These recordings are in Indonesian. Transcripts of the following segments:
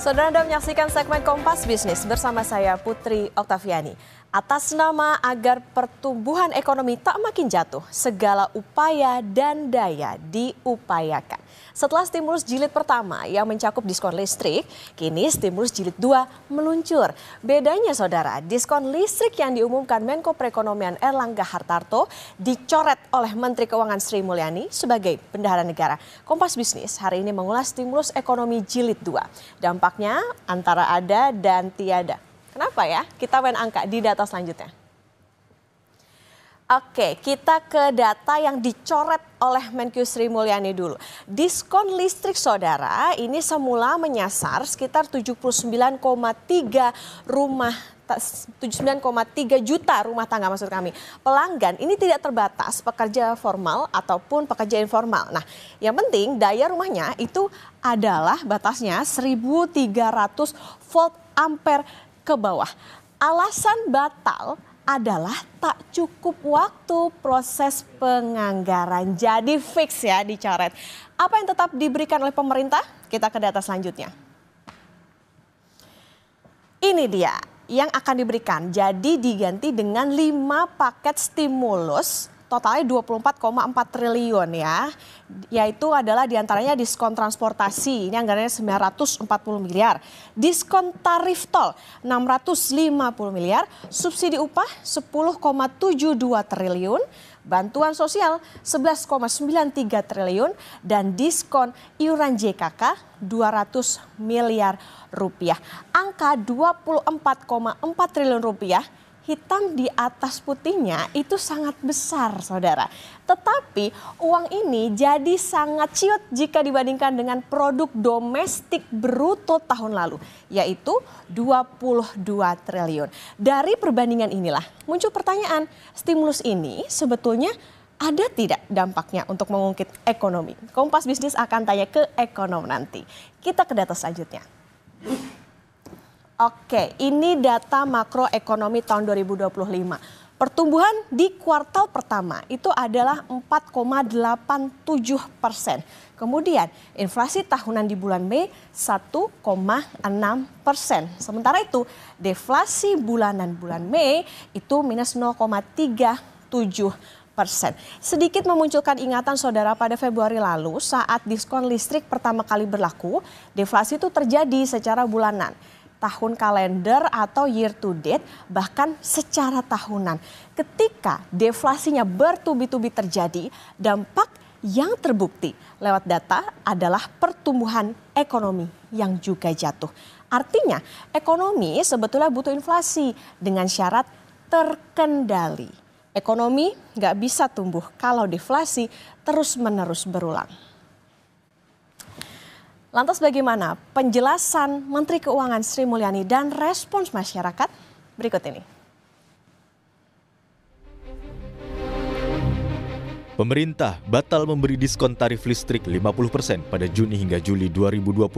Saudara Anda menyaksikan segmen Kompas Bisnis bersama saya Putri Oktaviani. Atas nama agar pertumbuhan ekonomi tak makin jatuh, segala upaya dan daya diupayakan. Setelah stimulus jilid pertama yang mencakup diskon listrik, kini stimulus jilid 2 meluncur. Bedanya saudara, diskon listrik yang diumumkan Menko Perekonomian Erlangga Hartarto dicoret oleh Menteri Keuangan Sri Mulyani sebagai bendahara negara. Kompas Bisnis hari ini mengulas stimulus ekonomi jilid 2. Dampaknya antara ada dan tiada. Kenapa ya? Kita main angka di data selanjutnya. Oke, kita ke data yang dicoret oleh Menkyu Sri Mulyani dulu. Diskon listrik saudara ini semula menyasar sekitar 79,3 juta rumah tangga maksud kami. Pelanggan ini tidak terbatas pekerja formal ataupun pekerja informal. Nah, yang penting daya rumahnya itu adalah batasnya 1.300 volt ampere ke bawah. Alasan batal adalah tak cukup waktu proses penganggaran. Jadi fix ya dicoret. Apa yang tetap diberikan oleh pemerintah? Kita ke data selanjutnya. Ini dia yang akan diberikan. Jadi diganti dengan 5 paket stimulus totalnya 24,4 triliun ya. Yaitu adalah diantaranya diskon transportasi, ini anggarannya 940 miliar. Diskon tarif tol 650 miliar, subsidi upah 10,72 triliun, bantuan sosial 11,93 triliun, dan diskon iuran JKK 200 miliar rupiah. Angka 24,4 triliun rupiah hitam di atas putihnya itu sangat besar saudara. Tetapi uang ini jadi sangat ciut jika dibandingkan dengan produk domestik bruto tahun lalu. Yaitu 22 triliun. Dari perbandingan inilah muncul pertanyaan, stimulus ini sebetulnya ada tidak dampaknya untuk mengungkit ekonomi? Kompas Bisnis akan tanya ke ekonom nanti. Kita ke data selanjutnya. Oke, ini data makroekonomi tahun 2025. Pertumbuhan di kuartal pertama itu adalah 4,87%. Kemudian inflasi tahunan di bulan Mei 1,6%. Sementara itu deflasi bulanan bulan Mei itu minus 0,37%. Sedikit memunculkan ingatan saudara pada Februari lalu saat diskon listrik pertama kali berlaku, deflasi itu terjadi secara bulanan, tahun kalender atau year to date, bahkan secara tahunan. Ketika deflasinya bertubi-tubi terjadi, dampak yang terbukti lewat data adalah pertumbuhan ekonomi yang juga jatuh. Artinya ekonomi sebetulnya butuh inflasi dengan syarat terkendali. Ekonomi nggak bisa tumbuh kalau deflasi terus-menerus berulang. Lantas bagaimana penjelasan Menteri Keuangan Sri Mulyani dan respons masyarakat? Berikut ini. Pemerintah batal memberi diskon tarif listrik 50% pada Juni hingga Juli 2025.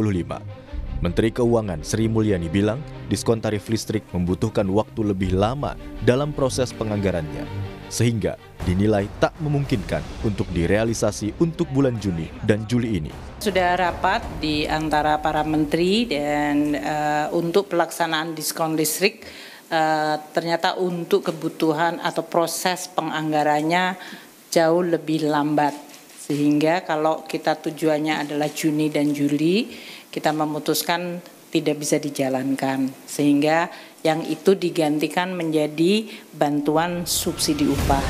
Menteri Keuangan Sri Mulyani bilang diskon tarif listrik membutuhkan waktu lebih lama dalam proses penganggarannya, sehingga dinilai tak memungkinkan untuk direalisasi untuk bulan Juni dan Juli ini. Sudah rapat di antara para menteri dan untuk pelaksanaan diskon listrik ternyata untuk kebutuhan atau proses penganggarannya jauh lebih lambat. Sehingga kalau kita tujuannya adalah Juni dan Juli, kita memutuskan tidak bisa dijalankan. Sehingga yang itu digantikan menjadi bantuan subsidi upah.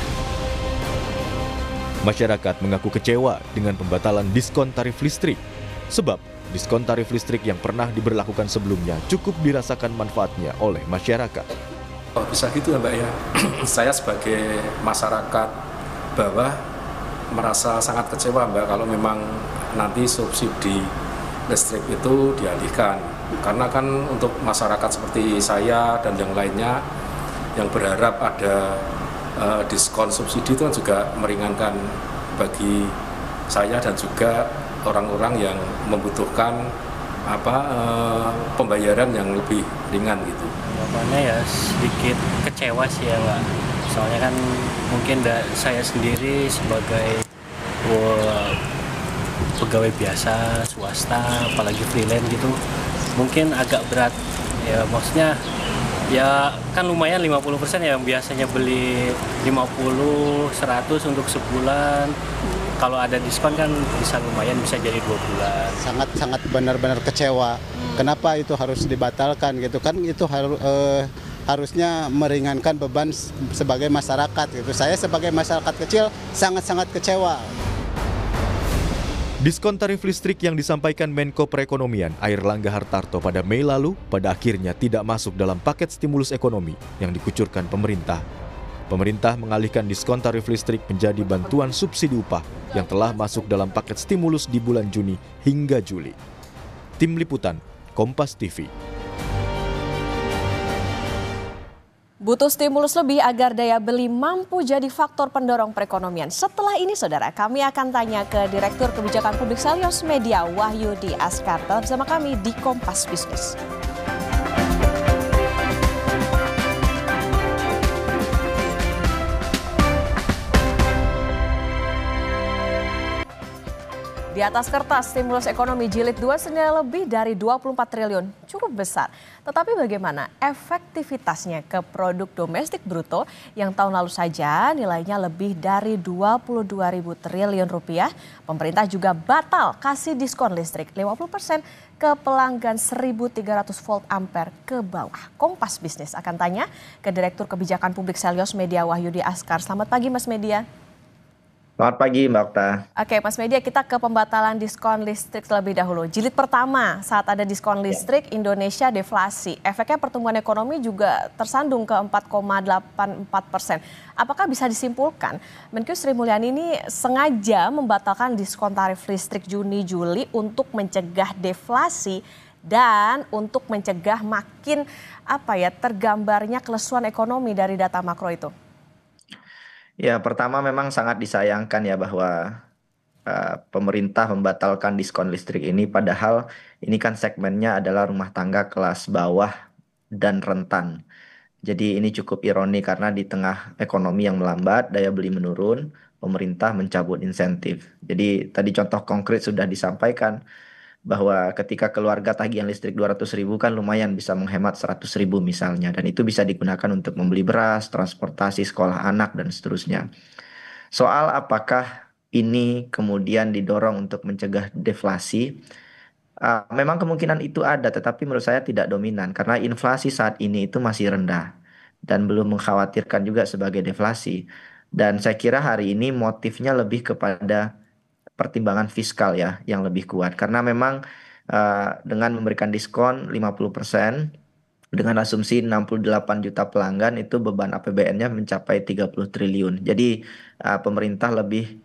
Masyarakat mengaku kecewa dengan pembatalan diskon tarif listrik. Sebab diskon tarif listrik yang pernah diberlakukan sebelumnya cukup dirasakan manfaatnya oleh masyarakat. Bisa gitu ya Mbak ya, saya sebagai masyarakat bawah merasa sangat kecewa Mbak kalau memang nanti subsidi listrik itu dialihkan. Karena kan untuk masyarakat seperti saya dan yang lainnya yang berharap ada diskon subsidi itu kan juga meringankan bagi saya dan juga orang-orang yang membutuhkan pembayaran yang lebih ringan gitu. Jawabannya ya sedikit kecewa sih ya Pak. Soalnya kan mungkin saya sendiri sebagai pegawai biasa swasta apalagi freelance gitu mungkin agak berat. Ya maksudnya ya kan lumayan 50% yang biasanya beli 50, 100 untuk sebulan. Kalau ada diskon kan bisa lumayan, bisa jadi 2 bulan. Sangat benar-benar kecewa. Kenapa itu harus dibatalkan gitu kan? Itu harusnya meringankan beban sebagai masyarakat gitu. Saya sebagai masyarakat kecil sangat-sangat kecewa. Diskon tarif listrik yang disampaikan Menko Perekonomian Airlangga Hartarto pada Mei lalu pada akhirnya tidak masuk dalam paket stimulus ekonomi yang dikucurkan pemerintah. Pemerintah mengalihkan diskon tarif listrik menjadi bantuan subsidi upah yang telah masuk dalam paket stimulus di bulan Juni hingga Juli. Tim Liputan, Kompas TV. Butuh stimulus lebih agar daya beli mampu jadi faktor pendorong perekonomian. Setelah ini, saudara, kami akan tanya ke Direktur Kebijakan Publik Selyos Media Wahyudi Askar bersama kami di Kompas Bisnis. Di atas kertas, stimulus ekonomi jilid 2 senilai lebih dari 24 triliun, cukup besar. Tetapi bagaimana efektivitasnya ke produk domestik bruto yang tahun lalu saja nilainya lebih dari 22.000 triliun rupiah. Pemerintah juga batal kasih diskon listrik 50% ke pelanggan 1.300 volt ampere ke bawah. Kompas Bisnis akan tanya ke Direktur Kebijakan Publik Selyos Media Wahyudi Askar. Selamat pagi Mas Media. Selamat pagi Mbak Okta. Oke Mas Media, kita ke pembatalan diskon listrik terlebih dahulu. Jilid pertama, saat ada diskon listrik Indonesia deflasi. Efeknya pertumbuhan ekonomi juga tersandung ke 4,84%. Apakah bisa disimpulkan Menkyu Sri Mulyani ini sengaja membatalkan diskon tarif listrik Juni-Juli untuk mencegah deflasi dan untuk mencegah makin tergambarnya kelesuan ekonomi dari data makro itu? Ya, pertama memang sangat disayangkan ya bahwa pemerintah membatalkan diskon listrik ini, padahal ini kan segmennya adalah rumah tangga kelas bawah dan rentan. Jadi ini cukup ironi karena di tengah ekonomi yang melambat, daya beli menurun, pemerintah mencabut insentif. Jadi tadi contoh konkret sudah disampaikan bahwa ketika keluarga tagihan listrik 200.000 kan lumayan bisa menghemat 100.000 misalnya. Dan itu bisa digunakan untuk membeli beras, transportasi sekolah anak, dan seterusnya. Soal apakah ini kemudian didorong untuk mencegah deflasi, memang kemungkinan itu ada, tetapi menurut saya tidak dominan. Karena inflasi saat ini itu masih rendah dan belum mengkhawatirkan juga sebagai deflasi. Dan saya kira hari ini motifnya lebih kepada pertimbangan fiskal ya yang lebih kuat karena memang dengan memberikan diskon 50% dengan asumsi 68 juta pelanggan itu beban APBN-nya mencapai 30 triliun. Jadi pemerintah lebih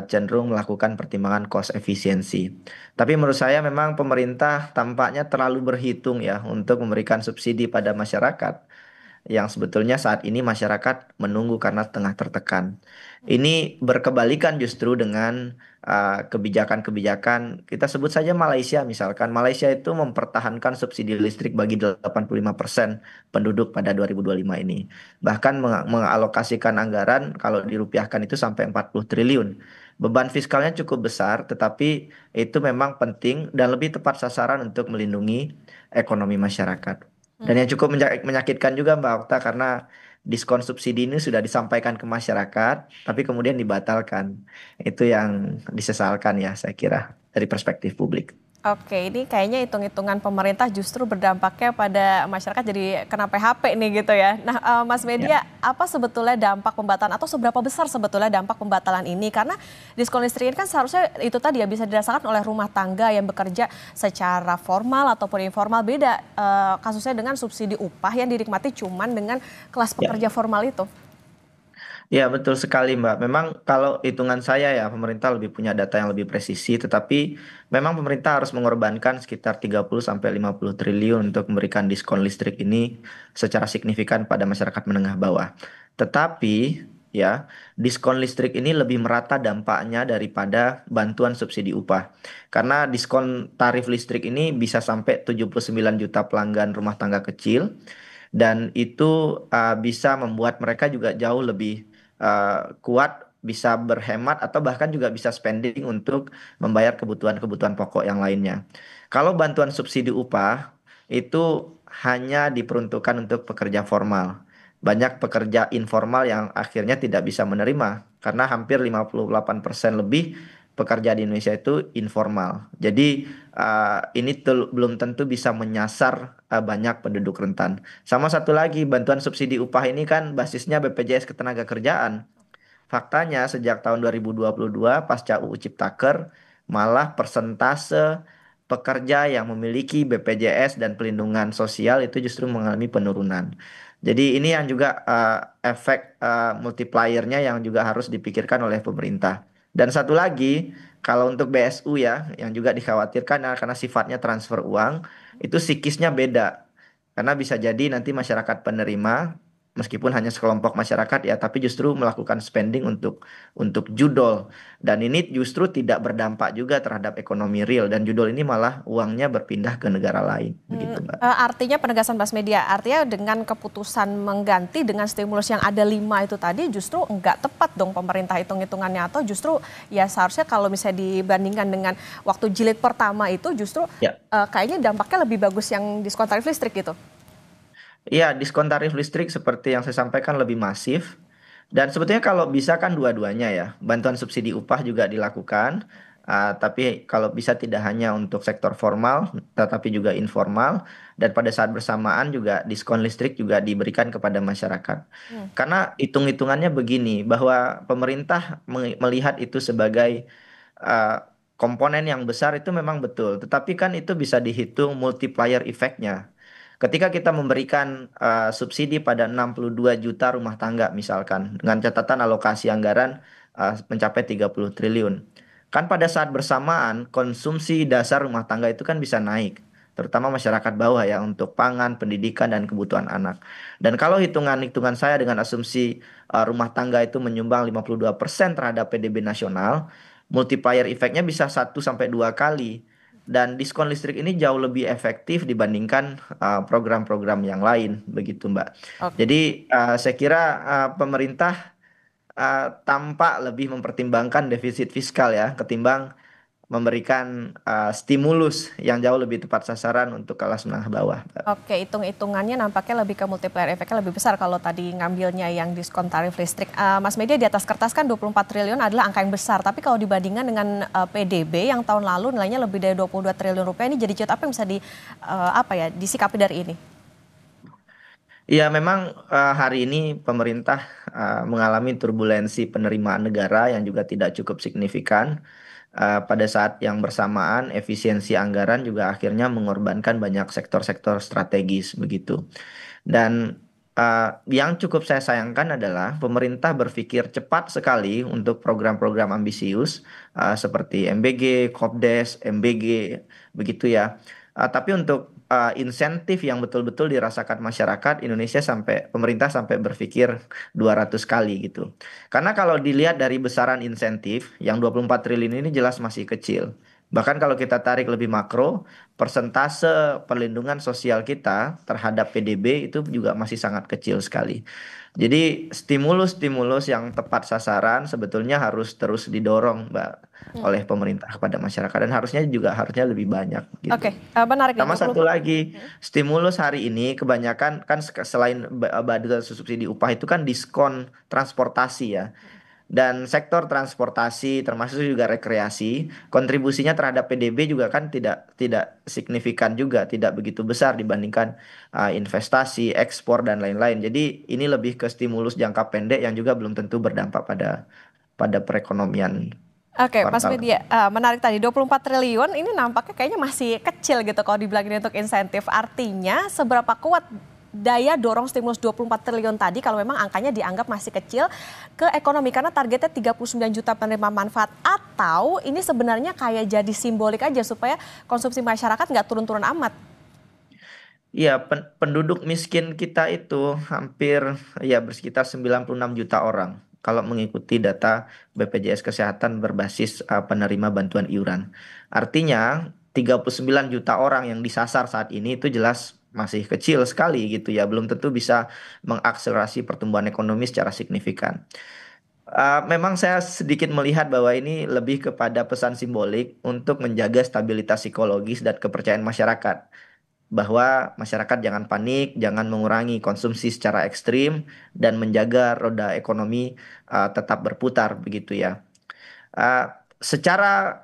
cenderung melakukan pertimbangan cost efisiensi. Tapi menurut saya memang pemerintah tampaknya terlalu berhitung ya untuk memberikan subsidi pada masyarakat yang sebetulnya saat ini masyarakat menunggu karena tengah tertekan. Ini berkebalikan justru dengan kebijakan-kebijakan, kita sebut saja Malaysia misalkan. Malaysia itu mempertahankan subsidi listrik bagi 85% penduduk pada 2025 ini. Bahkan mengalokasikan anggaran kalau dirupiahkan itu sampai 40 triliun. Beban fiskalnya cukup besar, tetapi itu memang penting dan lebih tepat sasaran untuk melindungi ekonomi masyarakat. Dan yang cukup menyakitkan juga Mbak Okta karena diskon subsidi ini sudah disampaikan ke masyarakat, tapi kemudian dibatalkan. Itu yang disesalkan ya saya kira dari perspektif publik. Oke, ini kayaknya hitung-hitungan pemerintah justru berdampaknya pada masyarakat jadi kena PHP nih gitu ya. Nah Mas Media, apa sebetulnya dampak pembatalan atau seberapa besar sebetulnya dampak pembatalan ini? Karena diskon listrik ini kan seharusnya itu tadi ya bisa dirasakan oleh rumah tangga yang bekerja secara formal ataupun informal. Beda kasusnya dengan subsidi upah yang dinikmati cuman dengan kelas pekerja formal itu. Ya betul sekali Mbak. Memang kalau hitungan saya ya pemerintah lebih punya data yang lebih presisi, tetapi memang pemerintah harus mengorbankan sekitar 30-50 triliun untuk memberikan diskon listrik ini secara signifikan pada masyarakat menengah bawah. Tetapi ya diskon listrik ini lebih merata dampaknya daripada bantuan subsidi upah. Karena diskon tarif listrik ini bisa sampai 79 juta pelanggan rumah tangga kecil dan itu bisa membuat mereka juga jauh lebih kuat bisa berhemat atau bahkan juga bisa spending untuk membayar kebutuhan-kebutuhan pokok yang lainnya. Kalau bantuan subsidi upah itu hanya diperuntukkan untuk pekerja formal. Banyak pekerja informal yang akhirnya tidak bisa menerima karena hampir 58% lebih pekerja di Indonesia itu informal. Jadi ini belum tentu bisa menyasar banyak penduduk rentan. Sama satu lagi, bantuan subsidi upah ini kan basisnya BPJS Ketenagakerjaan. Faktanya sejak tahun 2022 pasca UU Ciptaker malah persentase pekerja yang memiliki BPJS dan pelindungan sosial itu justru mengalami penurunan. Jadi ini yang juga efek multipliernya yang juga harus dipikirkan oleh pemerintah. Dan satu lagi, kalau untuk BSU ya, yang juga dikhawatirkan karena sifatnya transfer uang, itu psikisnya beda. Karena bisa jadi nanti masyarakat penerima meskipun hanya sekelompok masyarakat ya, tapi justru melakukan spending untuk judol. Dan ini justru tidak berdampak juga terhadap ekonomi real dan judol ini malah uangnya berpindah ke negara lain, begitu Mbak. Artinya penegasan Mas Media, artinya dengan keputusan mengganti dengan stimulus yang ada 5 itu tadi justru enggak tepat dong pemerintah hitung-hitungannya, atau justru ya seharusnya kalau misalnya dibandingkan dengan waktu jilid pertama itu justru Ya. kayaknya dampaknya lebih bagus yang diskon tarif listrik gitu. Iya, diskon tarif listrik seperti yang saya sampaikan lebih masif. Dan sebetulnya kalau bisa kan dua-duanya ya. Bantuan subsidi upah juga dilakukan. Tapi kalau bisa tidak hanya untuk sektor formal, tetapi juga informal. Dan pada saat bersamaan juga diskon listrik juga diberikan kepada masyarakat. Karena hitung-hitungannya begini, bahwa pemerintah melihat itu sebagai uh, komponen yang besar itu memang betul. Tetapi kan itu bisa dihitung multiplier efeknya. Ketika kita memberikan subsidi pada 62 juta rumah tangga misalkan dengan catatan alokasi anggaran mencapai 30 triliun. Kan pada saat bersamaan konsumsi dasar rumah tangga itu kan bisa naik, terutama masyarakat bawah ya untuk pangan, pendidikan dan kebutuhan anak. Dan kalau hitungan-hitungan saya dengan asumsi rumah tangga itu menyumbang 52% terhadap PDB nasional, multiplier efeknya bisa 1 sampai 2 kali. Dan diskon listrik ini jauh lebih efektif dibandingkan program-program yang lain, begitu Mbak. Oke. Jadi saya kira pemerintah tampak lebih mempertimbangkan defisit fiskal ya, ketimbang memberikan stimulus yang jauh lebih tepat sasaran untuk kelas menengah bawah, Mbak. Oke, hitung-hitungannya nampaknya lebih ke multiplier efeknya lebih besar kalau tadi ngambilnya yang diskon tarif listrik. Mas Media, di atas kertas kan 24 triliun adalah angka yang besar, tapi kalau dibandingkan dengan PDB yang tahun lalu nilainya lebih dari 22 triliun rupiah, ini jadi cerita apa yang bisa disikapi dari ini? Iya, memang hari ini pemerintah mengalami turbulensi penerimaan negara yang juga tidak cukup signifikan. Pada saat yang bersamaan, efisiensi anggaran juga akhirnya mengorbankan banyak sektor-sektor strategis begitu. Dan yang cukup saya sayangkan adalah pemerintah berpikir cepat sekali untuk program-program ambisius seperti MBG, Kopdes, MBG, begitu ya. Tapi untuk insentif yang betul-betul dirasakan masyarakat Indonesia sampai pemerintah sampai berpikir 200 kali gitu. Karena kalau dilihat dari besaran insentif yang 24 triliun ini jelas masih kecil. Bahkan kalau kita tarik lebih makro, persentase perlindungan sosial kita terhadap PDB itu juga masih sangat kecil sekali. Jadi stimulus-stimulus yang tepat sasaran sebetulnya harus terus didorong, Mbak, oleh pemerintah kepada masyarakat dan harusnya lebih banyak gitu. Oke, menarik nih. Sama satu lagi, stimulus hari ini kebanyakan kan selain bantuan subsidi upah itu kan diskon transportasi ya. Dan sektor transportasi termasuk juga rekreasi, kontribusinya terhadap PDB juga kan tidak tidak signifikan juga, tidak begitu besar dibandingkan investasi, ekspor dan lain-lain. Jadi ini lebih ke stimulus jangka pendek yang juga belum tentu berdampak pada perekonomian Oke, Mas kuartal. Media, menarik tadi 24 triliun ini nampaknya kayaknya masih kecil gitu kalau dibilang ini untuk insentif. Artinya seberapa kuat daya dorong stimulus 24 triliun tadi kalau memang angkanya dianggap masih kecil ke ekonomi, karena targetnya 39 juta penerima manfaat, atau ini sebenarnya kayak jadi simbolik aja supaya konsumsi masyarakat nggak turun-turun amat. Iya, penduduk miskin kita itu hampir ya bersekitar 96 juta orang. Kalau mengikuti data BPJS Kesehatan berbasis penerima bantuan iuran. Artinya 39 juta orang yang disasar saat ini itu jelas masih kecil sekali gitu ya. Belum tentu bisa mengakselerasi pertumbuhan ekonomi secara signifikan. Memang saya sedikit melihat bahwa ini lebih kepada pesan simbolik untuk menjaga stabilitas psikologis dan kepercayaan masyarakat. Bahwa masyarakat jangan panik, jangan mengurangi konsumsi secara ekstrim, dan menjaga roda ekonomi tetap berputar begitu ya. Secara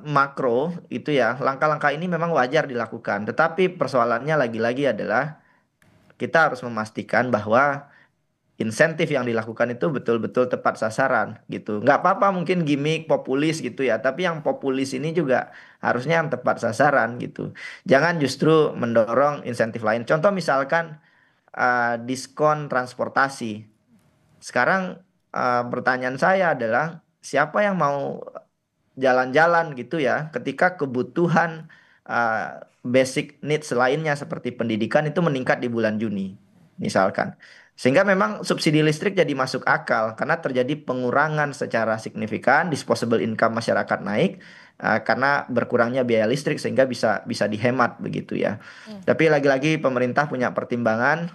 makro itu ya, langkah-langkah ini memang wajar dilakukan. Tetapi persoalannya lagi-lagi adalah kita harus memastikan bahwa insentif yang dilakukan itu betul-betul tepat sasaran gitu. Nggak apa-apa mungkin gimmick populis gitu ya, tapi yang populis ini juga harusnya yang tepat sasaran gitu. Jangan justru mendorong insentif lain. Contoh misalkan diskon transportasi. Sekarang pertanyaan saya adalah siapa yang mau jalan-jalan gitu ya ketika kebutuhan basic needs lainnya seperti pendidikan itu meningkat di bulan Juni misalkan. Sehingga memang subsidi listrik jadi masuk akal karena terjadi pengurangan secara signifikan, disposable income masyarakat naik karena berkurangnya biaya listrik sehingga bisa bisa dihemat begitu ya. Tapi lagi-lagi pemerintah punya pertimbangan.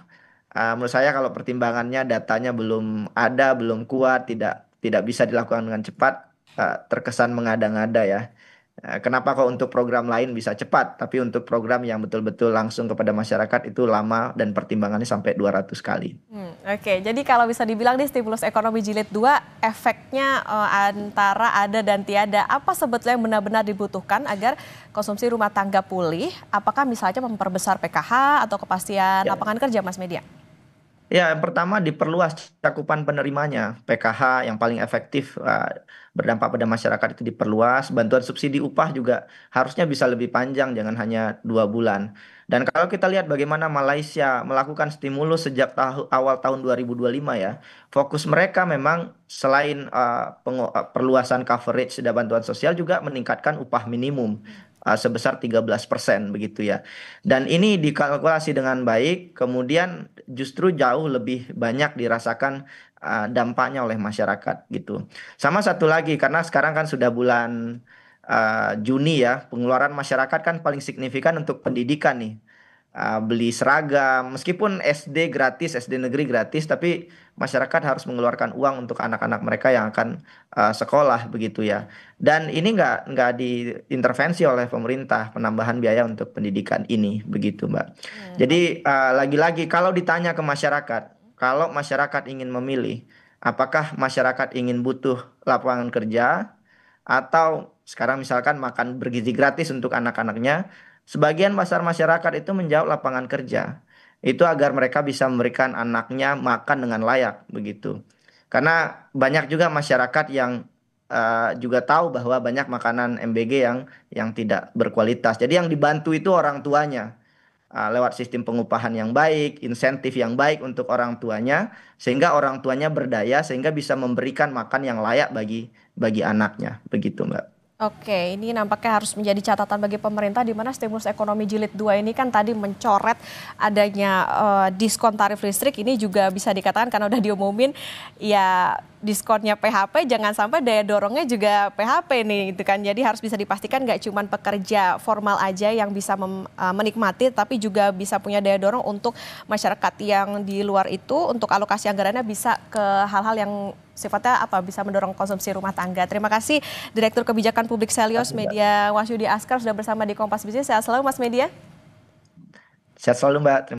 Menurut saya kalau pertimbangannya datanya belum ada, belum kuat, tidak tidak bisa dilakukan dengan cepat, terkesan mengada-ngada ya. Kenapa kok untuk program lain bisa cepat, tapi untuk program yang betul-betul langsung kepada masyarakat itu lama dan pertimbangannya sampai 200 kali. Oke, jadi kalau bisa dibilang nih stimulus ekonomi jilid 2 efeknya antara ada dan tiada. Apa sebetulnya yang benar-benar dibutuhkan agar konsumsi rumah tangga pulih? Apakah misalnya memperbesar PKH atau kepastian Ya. lapangan kerja, Mas Media? Ya, yang pertama diperluas cakupan penerimanya. PKH yang paling efektif berdampak pada masyarakat itu diperluas. Bantuan subsidi upah juga harusnya bisa lebih panjang, jangan hanya 2 bulan. Dan kalau kita lihat bagaimana Malaysia melakukan stimulus sejak awal tahun 2025 ya, fokus mereka memang selain perluasan coverage dan bantuan sosial juga meningkatkan upah minimum sebesar 13% begitu ya. Dan ini dikalkulasi dengan baik, kemudian justru jauh lebih banyak dirasakan dampaknya oleh masyarakat gitu. Sama satu lagi karena sekarang kan sudah bulan Juni ya, pengeluaran masyarakat kan paling signifikan untuk pendidikan nih. Beli seragam, meskipun SD gratis, SD negeri gratis, tapi masyarakat harus mengeluarkan uang untuk anak-anak mereka yang akan sekolah begitu ya. Dan ini nggak diintervensi oleh pemerintah penambahan biaya untuk pendidikan ini begitu Mbak. Jadi lagi-lagi kalau ditanya ke masyarakat, kalau masyarakat ingin memilih, apakah masyarakat ingin butuh lapangan kerja atau sekarang misalkan makan bergizi gratis untuk anak-anaknya, sebagian besar masyarakat itu menjawab lapangan kerja. Itu agar mereka bisa memberikan anaknya makan dengan layak begitu. Karena banyak juga masyarakat yang juga tahu bahwa banyak makanan MBG yang tidak berkualitas. Jadi yang dibantu itu orang tuanya lewat sistem pengupahan yang baik, insentif yang baik untuk orang tuanya, sehingga orang tuanya berdaya sehingga bisa memberikan makan yang layak bagi anaknya. Begitu, Mbak. Oke, ini nampaknya harus menjadi catatan bagi pemerintah di mana stimulus ekonomi jilid 2 ini kan tadi mencoret adanya diskon tarif listrik. Ini juga bisa dikatakan karena udah diumumin ya diskonnya PHP, jangan sampai daya dorongnya juga PHP nih gitu kan. Jadi harus bisa dipastikan nggak cuma pekerja formal aja yang bisa menikmati, tapi juga bisa punya daya dorong untuk masyarakat yang di luar itu untuk alokasi anggarannya bisa ke hal-hal yang sifatnya bisa mendorong konsumsi rumah tangga. Terima kasih Direktur Kebijakan Publik Selyos Media Wahyudi Askar sudah bersama di Kompas Bisnis. Sehat selalu Mas Media. Sehat selalu Mbak.